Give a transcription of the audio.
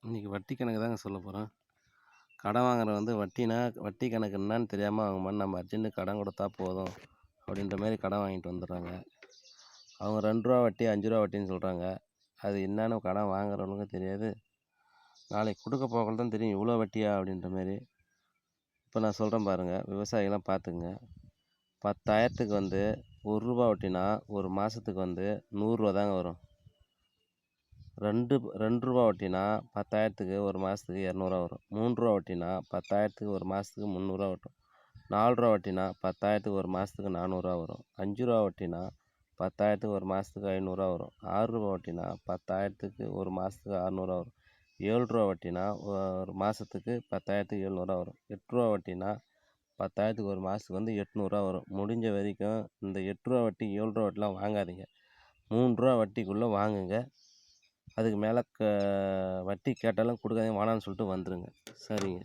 இன்றைக்கி வட்டி கணக்கு தாங்க சொல்ல போகிறோம். கடன் வாங்குறவன் வந்து வட்டி கணக்கு என்னான்னு தெரியாமல் வாங்கும்போது நம்ம அர்ஜென்ட்டு கடன் கொடுத்தா போதும் அப்படின்ற மாரி கடன் வாங்கிட்டு வந்துடுறாங்க. அவங்க ₹2 வட்டி ₹5 வட்டின்னு சொல்கிறாங்க. அது என்னான்னு கடன் வாங்குறவனுக்கும் தெரியாது. நாளைக்கு கொடுக்க போகல தான் தெரியும் இவ்வளோ வட்டியா அப்படின்ற மாரி. இப்போ நான் சொல்கிறேன் பாருங்கள், விவசாயிகளாம் பார்த்துக்குங்க. 10,000க்கு வந்து ₹1 வட்டினா ஒரு மாதத்துக்கு வந்து ₹100 தாங்க வரும். ₹2 வட்டினா 10,000க்கு ஒரு மாதத்துக்கு ₹200 வரும். ₹3 வட்டினா 10,000க்கு ஒரு மாதத்துக்கு ₹300 வரும். ₹4 வட்டினா 10,000க்கு ஒரு மாதத்துக்கு ₹400 வரும். ₹5 வட்டினா 10,000க்கு ஒரு மாதத்துக்கு ₹500 வரும். ₹6 வட்டினா 10,000க்கு ஒரு மாதத்துக்கு ₹600 வரும். ₹7 வட்டினா ஒரு மாதத்துக்கு 10,000க்கு ₹700 வரும். ₹8 வட்டினா 10,000க்கு ஒரு மாதத்துக்கு வந்து ₹800 வரும். முடிஞ்ச வரைக்கும் இந்த ₹8 வட்டி ₹7 வட்டிலாம் வாங்காதீங்க. ₹3 வட்டிக்குள்ளே வாங்குங்க. அதுக்கு மேலே வட்டி கேட்டாலும் கொடுக்காதீங்க, வேணான்னு சொல்லிட்டு வந்துடுங்க. சரிங்க.